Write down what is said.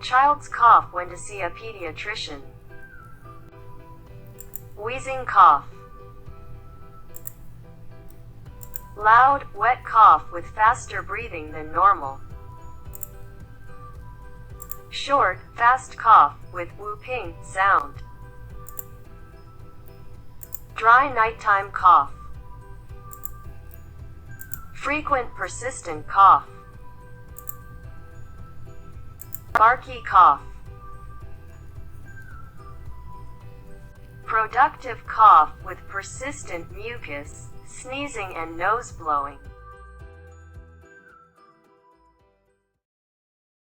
Child's cough when to see a pediatrician. Wheezing cough. Loud, wet cough with faster breathing than normal. Short, fast cough with whooping sound. Dry nighttime cough. Frequent persistent cough. Barky cough. Productive cough with persistent mucus, sneezing and nose blowing.